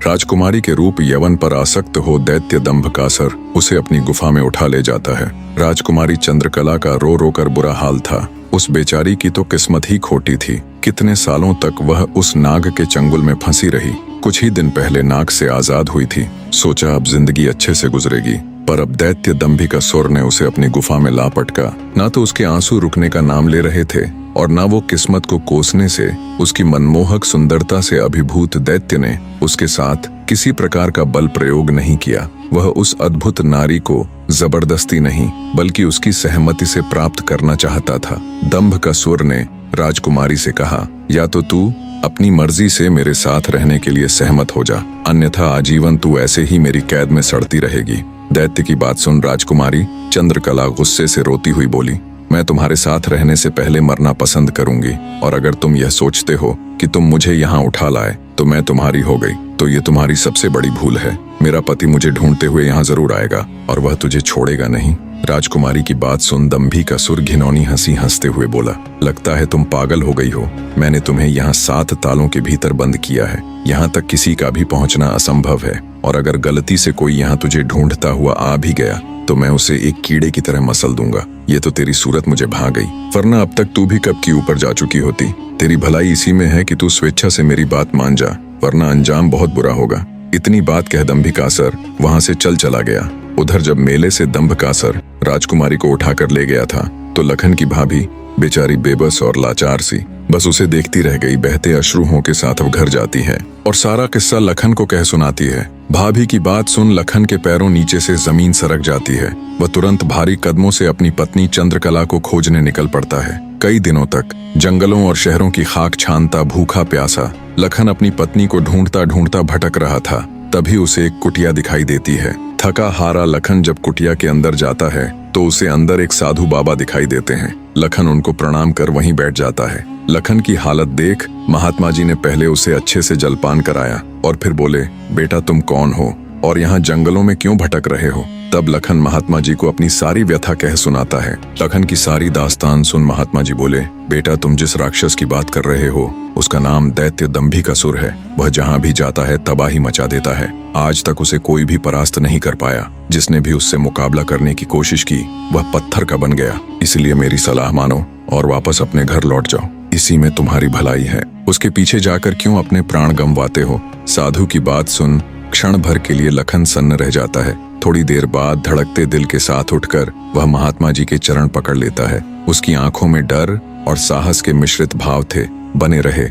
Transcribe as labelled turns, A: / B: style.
A: राजकुमारी के रूप यवन पर आसक्त हो दैत्य दंभकासुर उसे अपनी गुफा में उठा ले जाता है। राजकुमारी चंद्रकला का रो रो कर बुरा हाल था। उस बेचारी की तो किस्मत ही खोटी थी। कितने सालों तक वह उस नाग के चंगुल में फंसी रही। कुछ ही दिन पहले नाग से आजाद हुई थी। सोचा अब जिंदगी अच्छे से गुजरेगी, पर अब दैत्य दंभिकासुर ने उसे अपनी गुफा में ला पटका। ना तो उसके आंसू रुकने का नाम ले रहे थे और ना वो किस्मत को कोसने से उसकी मनमोहक सुंदरता से अभिभूत दैत्य ने उसके साथ किसी प्रकार का बल प्रयोग नहीं किया। वह उस अद्भुत नारी को जबरदस्ती नहीं बल्कि उसकी सहमति से प्राप्त करना चाहता था। दंभकासुर ने राजकुमारी से कहा, या तो तू अपनी मर्जी से मेरे साथ रहने के लिए सहमत हो जा, अन्यथा आजीवन तू ऐसे ही मेरी कैद में सड़ती रहेगी। दैत्य की बात सुन राजकुमारी चंद्रकला गुस्से से रोती हुई बोली, मैं तुम्हारे साथ रहने से पहले मरना पसंद करूंगी, और अगर तुम यह सोचते हो कि तुम मुझे यहाँ उठा लाए तो मैं तुम्हारी हो गई तो ये तुम्हारी सबसे बड़ी भूल है। मेरा पति मुझे ढूंढते हुए यहाँ जरूर आएगा और वह तुझे छोड़ेगा नहीं। राजकुमारी की बात सुन दंभिकासुर घिनौनी हंसी हंसते हुए बोला, लगता है तुम पागल हो गई हो। मैंने तुम्हें यहाँ 7 तालों के भीतर बंद किया है। यहाँ तक किसी का भी पहुँचना असंभव है, और अगर गलती से कोई यहाँ तुझे ढूंढता हुआ आ भी गया तो मैं उसे एक कीड़े की तरह मसल दूंगा। ये तो तेरी सूरत मुझे भा गई, वरना अब तक तू भी कब की ऊपर जा चुकी होती। तेरी भलाई इसी में है कि तू स्वेच्छा से मेरी बात मान जा, वरना अंजाम बहुत बुरा होगा। इतनी बात कह दंभिकासुर वहां से चला गया। उधर जब मेले से दंभकासुर राजकुमारी को उठाकर ले गया था तो लखन की भाभी बेचारी बेबस और लाचार सी बस उसे देखती रह गई। बहते अश्रुओं के साथ वो घर जाती है और सारा किस्सा लखन को कह सुनाती है। भाभी की बात सुन लखन के पैरों नीचे से जमीन सरक जाती है। वह तुरंत भारी कदमों से अपनी पत्नी चंद्रकला को खोजने निकल पड़ता है। कई दिनों तक जंगलों और शहरों की खाक छानता भूखा प्यासा लखन अपनी पत्नी को ढूंढता ढूंढता भटक रहा था। तभी उसे एक कुटिया दिखाई देती है। थका हारा लखन जब कुटिया के अंदर जाता है तो उसे अंदर एक साधु बाबा दिखाई देते हैं। लखन उनको प्रणाम कर वहीं बैठ जाता है। लखन की हालत देख महात्मा जी ने पहले उसे अच्छे से जलपान कराया और फिर बोले, बेटा तुम कौन हो और यहाँ जंगलों में क्यों भटक रहे हो। तब लखन महात्मा जी को अपनी सारी व्यथा कह सुनाता है। लखन की सारी दास्तान सुन महात्मा जी बोले, बेटा तुम जिस राक्षस की बात कर रहे हो उसका नाम दैत्य दंभिकासुर है। वह जहाँ भी जाता है तबाही मचा देता है। आज तक उसे कोई भी परास्त नहीं कर पाया। जिसने भी उससे मुकाबला करने की कोशिश की वह पत्थर का बन गया। इसलिए मेरी सलाह मानो और वापस अपने घर लौट जाओ, इसी में तुम्हारी भलाई है। उसके पीछे जाकर क्यों अपने प्राण गंवाते हो। साधु की बात सुन क्षण भर के लिए लखन सन्न रह जाता है। थोड़ी देर बाद धड़कते दिल के साथ उठकर वह महात्मा जी के चरण पकड़ लेता है। उसकी आंखों में डर और साहस के मिश्रित भाव थे। बने रहे।